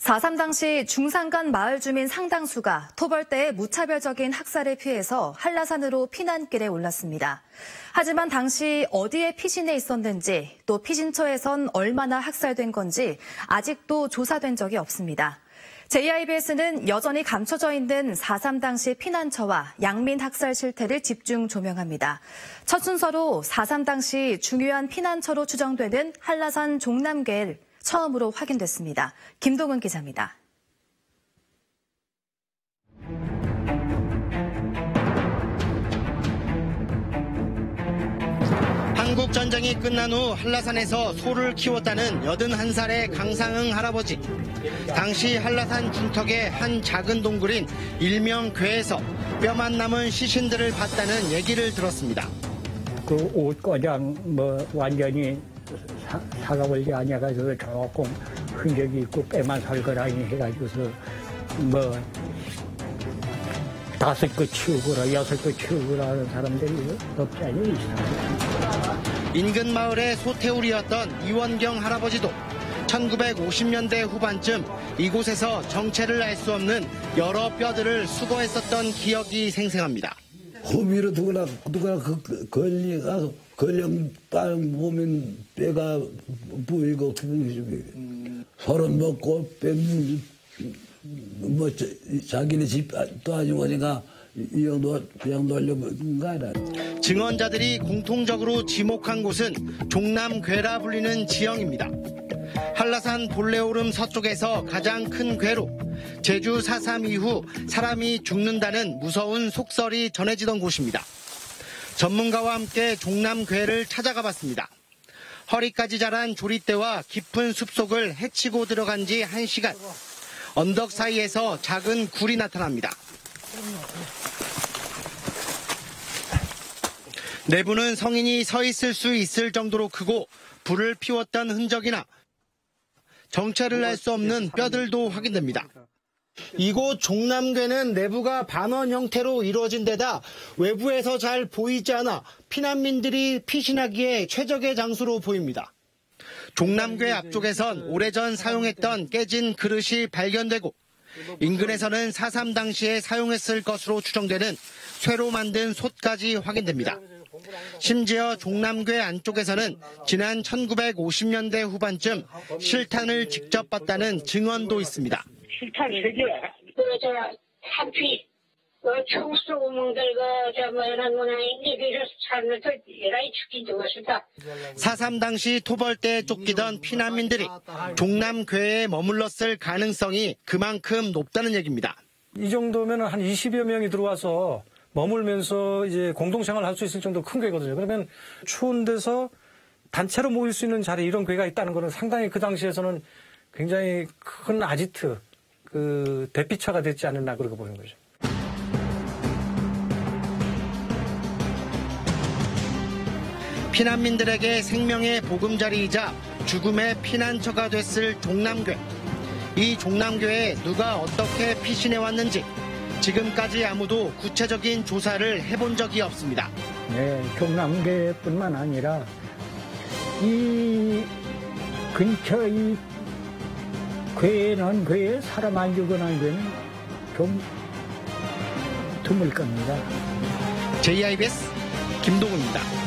4.3 당시 중산간 마을 주민 상당수가 토벌대의 무차별적인 학살에 피해서 한라산으로 피난길에 올랐습니다. 하지만 당시 어디에 피신해 있었는지 또 피신처에선 얼마나 학살된 건지 아직도 조사된 적이 없습니다. JIBS는 여전히 감춰져 있는 4.3 당시 피난처와 양민 학살 실태를 집중 조명합니다. 첫 순서로 4.3 당시 중요한 피난처로 추정되는 한라산 종남괴를 처음으로 확인됐습니다. 김동은 기자입니다. 한국 전쟁이 끝난 후 한라산에서 소를 키웠다는 81살의 강상흥 할아버지. 당시 한라산 중턱의 한 작은 동굴인 일명 괴에서 뼈만 남은 시신들을 봤다는 얘기를 들었습니다. 그 옷가장 완전히 사가벌이 아니어가지고 조금 흔적이 있고 뼈만 살거라니 해가지고서 5거 치우거라 6거 치우거라 하는 사람들이 없지 않아 있습니다. 인근 마을의 소태울이었던 이원경 할아버지도 1950년대 후반쯤 이곳에서 정체를 알 수 없는 여러 뼈들을 수거했었던 기억이 생생합니다. 호미로 누구나 걸령 땅 보면 뼈가 보이고 서른 먹고 자기네 집도 아니고 하니까 이 정도 그냥 놀려먹은 거 아니라. 증언자들이 공통적으로 지목한 곳은 종남괴라 불리는 지형입니다. 한라산 본래오름 서쪽에서 가장 큰 괴로 제주 4.3 이후 사람이 죽는다는 무서운 속설이 전해지던 곳입니다. 전문가와 함께 종남괴를 찾아가 봤습니다. 허리까지 자란 조리대와 깊은 숲속을 헤치고 들어간 지 1시간. 언덕 사이에서 작은 굴이 나타납니다. 내부는 성인이 서 있을 수 있을 정도로 크고 불을 피웠던 흔적이나 정체를 알 수 없는 뼈들도 확인됩니다. 이곳 종남괴는 내부가 반원 형태로 이루어진 데다 외부에서 잘 보이지 않아 피난민들이 피신하기에 최적의 장소로 보입니다. 종남괴 앞쪽에선 오래전 사용했던 깨진 그릇이 발견되고 인근에서는 4.3 당시에 사용했을 것으로 추정되는 쇠로 만든 솥까지 확인됩니다. 심지어 종남괴 안쪽에서는 지난 1950년대 후반쯤 실탄을 직접 봤다는 증언도 있습니다. 실탄 3개, 산피, 총 쏘고 이런 거나 이게 살면서 예라이 죽긴 죽었다. 4.3 당시 토벌대에 쫓기던 피난민들이 종남괴에 머물렀을 가능성이 그만큼 높다는 얘기입니다. 이 정도면 한 20여 명이 들어와서 머물면서 이제 공동생활을 할 수 있을 정도 큰 괴거든요. 그러면 추운 데서 단체로 모일 수 있는 자리에 이런 괴가 있다는 것은 상당히 그 당시에서는 굉장히 큰 아지트, 대피처가 됐지 않았나 그렇게 보는 거죠. 피난민들에게 생명의 보금자리이자 죽음의 피난처가 됐을 종남괴. 이 종남괴에 누가 어떻게 피신해왔는지 지금까지 아무도 구체적인 조사를 해본 적이 없습니다. 네, 종남괴뿐만 아니라 이 근처 이 괴에 사람 안 죽어난 괴는 좀 드물 겁니다. JIBS 김동훈입니다.